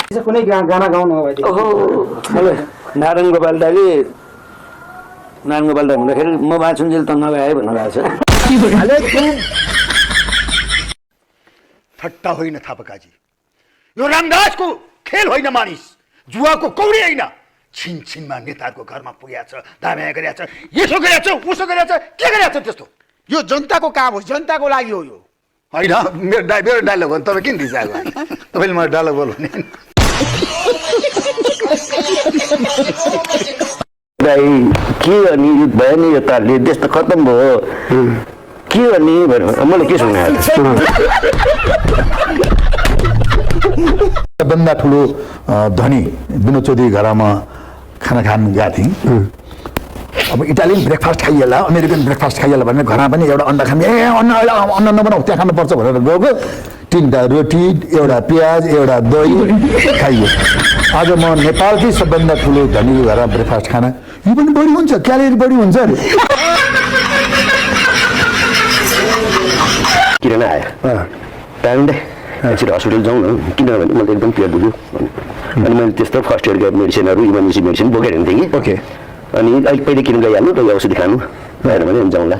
कुनै गाना गाउनु हो भाइ? ओहो नारायण गोपाल दाले भन्दाखेरि म बाँचुन्जेल त नगाए भन्नुभएको छ। ठट्टा होइन थापाकाजी, यो रामदासको खेल होइन, मानिस जुवाको कौडी होइन। छिनमा नेताहरूको घरमा पुगेको छ, दाम्या गरेको छ, यसो गरेको छ, उसो गरेको छ, के गरेको छ त्यस्तो? यो जनताको काम हो, जनताको लागि हो यो। होइन मेरो डायलग हो, तपाईँ किन रिसाएको? तपाईँले मलाई डायलग बोल्नु नि। के गर्ने भयो नि, यो तारले देश त खत्तम भयो, के गर्ने भनेर मैले के सुनाएको? सबभन्दा ठुलो धनी विनोद चौधरी घरमा खाना खान गएको थिएँ। अब इटालियन ब्रेकफास्ट खाइएला, अमेरिकन ब्रेकफास्ट खाइएला भनेर घरमा पनि एउटा अन्डा खाने, अन्न नबनाऊ त्यहाँ खानुपर्छ भनेर गएको। 3टा रोटी, एउटा प्याज, एउटा दही खाइयो। आज म नेपालकै सबभन्दा ठुलो धनीको घरमा ब्रेकफास्ट खाना, यो पनि बढी हुन्छ, क्यालोरी बढी हुन्छ अरे। किन आयो टाइम दे एकचोटि हस्पिटल जाउँ न, किनभने मलाई एकदम पेट दुख्यो। अनि मैले त्यस्तो फर्स्ट एडको मेडिसिनहरू, इमर्जेन्सी मेडिसिन बोकेर हिँड्थेँ कि। ओके। अनि अहिले पहिले किन गइहाल्नु र औषधि खानु भएन भने जाउँला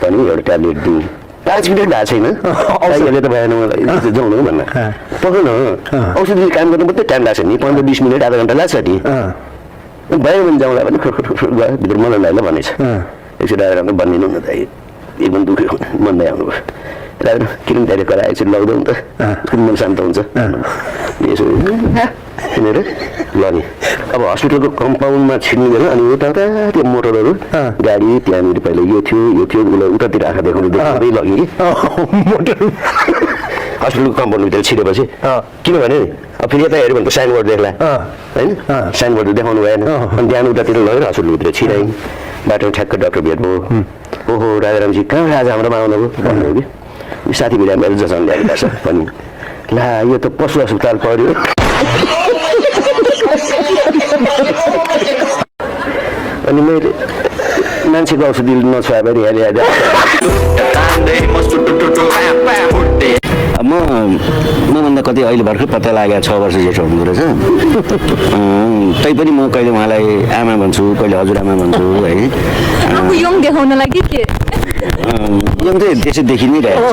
पनि, एउटा ट्याब्लेट दिउँ। 5 मिनट भएको छैन, अहिले त भएन मलाई, जाउँ न भन्न पक्र न। औषधिले काम गर्नु मात्रै टाइम लाग्छ नि, 15-20 मिनट, आधा घन्टा लाग्छ नि। भयो भने जाउँला भने गयो भित्र मलाई लाग्यो भनेछ। एकचोटि आएर भनिदिनु न त, एकदम दुख्यो, मन्दै आउनुभयो। राखेर किन धेरै कराएर एकचोटि लग्दैन त, मन शान्त हुन्छ। यसो हिँडेर ल नि, अब हस्पिटलको कम्पाउन्डमा छिर्नु गयो। अनि उता त्यो मोटरहरू गाडी त्यहाँनिर पहिला यो थियो उसलाई उतातिर आँखा देखाउँदै लग्यो कि मोटर हस्पिटलको कम्पाउन्डभित्र छिरेपछि। किनभने अब फेरि यता हेऱ्यो भने त साइनबोर्ड देख्ला होइन, साइनबोर्ड देखाउनु भएन। अनि त्यहाँ उतातिर लगेर हस्पिटलभित्र छिरायौँ। बाटोमा ठ्याक्क डाक्टर भेट भयो। ओहो राजारामजी कहाँ आज हाम्रोमा आउनुभयो भन्नुभयो कि। साथी भिड मेरो जसन ल्याएको छ पनि, ला यो त पशु अस्पताल पर्यो। अनि मैले मान्छेको औषधि नछुवाए पनि यहाँ ल्याएर मभन्दा कति अहिले भर्खर पत्ता लागेको 6 वर्ष जेठो हुँदो रहेछ। तैपनि म कहिले उहाँलाई आमा भन्छु, कहिले हजुरआमा भन्छु है। यङ देखाउन लागि के यङ चाहिँ त्यसै देखि नै रहेको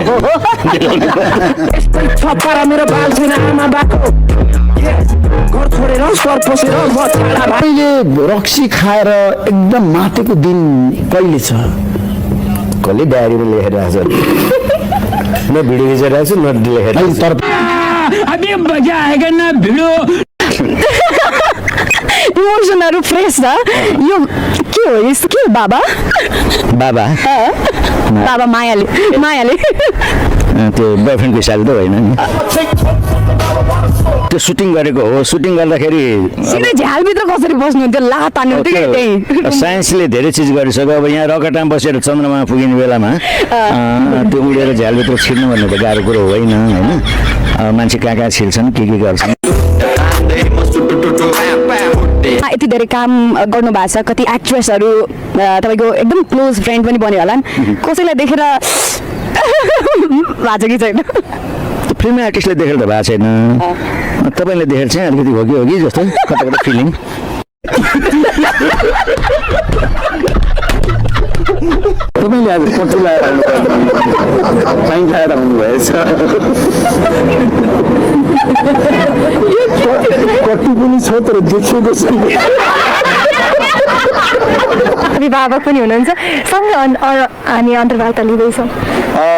छ। मेरो बाल छैन आमा बाको घर छोडेर स्वर पसेर मैले रक्सी खाएर एकदम मातेको दिन कहिले छ? कसले डायरीमा लेखेर आएको छ, न भिडियो खिचेर आएको छु न लेखेर। तर अभी मजा आएगा ना भिडियो। इमोसनहरू फ्रेस छ। यो के हो, यस्तो के हो? बाबा मायाले त्यो बोयफ्रेन्डको हिसाबले त होइन नि, त्यो सुटिङ गरेको हो। सुटिङ गर्दाखेरि सिधै झ्यालभित्र कसरी बस्नुहुन्थ्यो? ला तान्नु त्यही साइन्सले धेरै चिज गरिसक्यो। अब यहाँ रकेटमा बसेर चन्द्रमा पुगिने बेलामा त्यो उडेर झ्यालभित्र छिर्नु भन्ने त गाह्रो कुरो होइन होइन। मान्छे कहाँ छिर्छन्, के गर्छन्। यति धेरै काम गर्नु भएको छ, कति एक्ट्रेसहरू तपाईँको एकदम क्लोज फ्रेन्ड पनि बन्यो होला नि, कसैलाई देखेर भएको छ कि छैन? फिल्म आर्टिस्टले देखेर त भएको छैन, तपाईँले देखेर चाहिँ अलिकति हो कि जस्तो कता कता फिलिङ। तपाईँले आज पट्टु लगाएर पाइन खाएर आउनुभएछ। कति पनि छ तर देखेको छैन। अभिभावक पनि हुनुहुन्छ सँगै हामी अन्तर्वार्ता लिँदैछौँ।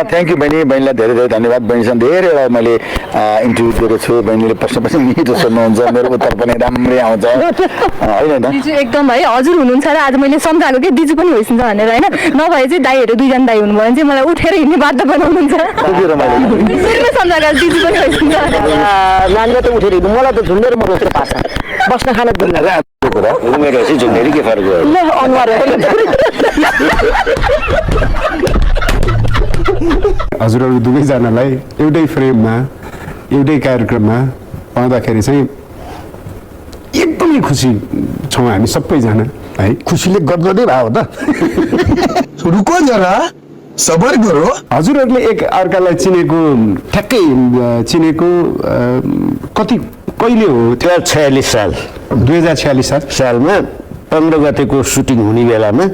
थ्याङ्क यू बहिनी, बहिनीलाई धेरै धेरै धन्यवाद। बहिनीसँग धेरैवटा मैले इन्टरभ्यू गरेको छु। बहिनीले प्रश्न मिठो सोध्नुहुन्छ, मेरो उत्तर पनि राम्रै आउँछ होइन। दिजु एकदम है, हजुर हुनुहुन्छ र आज मैले सम्झाएको कि दिजु पनि होइसिन्छ भनेर होइन, नभए चाहिँ दाईहरू 2जना दाई हुनुभयो भने चाहिँ मलाई उठेर हिँड्ने बाध्य बनाउनुहुन्छ। सुरुमै सम्झाएको दिजु पनि होइसिन्छ। नानीले त उठेर हिँड्नु, मलाई त झुन्डेर म रोसेर पार्छ बस्न खान दिन्न। उमेर चाहिँ झुन्डेरी के फरक हो? ल अनुहार हजुरहरू दुवैजनालाई एउटै फ्रेममा एउटै कार्यक्रममा पाउँदाखेरि चाहिँ एकदमै खुसी छौँ हामी सबैजना है। खुसीले गदगदै भयो त। रुको जरा, सबर गरो। हजुरहरूले एक अर्कालाई चिनेको ठ्याक्कै चिनेको कति कहिले हो त्यो 46 साल 2046 सालमा 15 गतेको सुटिङ हुने बेलामा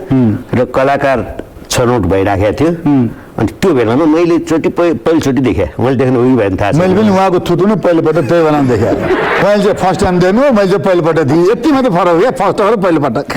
र कलाकार छनौट भइराखेको थियो अनि त्यो बेलामा मैले पहिलोचोटि देखेँ मैले देख्नु उही भयो भने थाहा मैले छ पनि उहाँको थुतु नै पहिलोपल्ट त्यही बेला देखेँ मैले चाहिँ फर्स्ट टाइम देख्नु मैले चाहिँ पहिलोपल्ट थिएँ यति मात्रै फरक हो क्या फर्स्ट र पहिलोपल्ट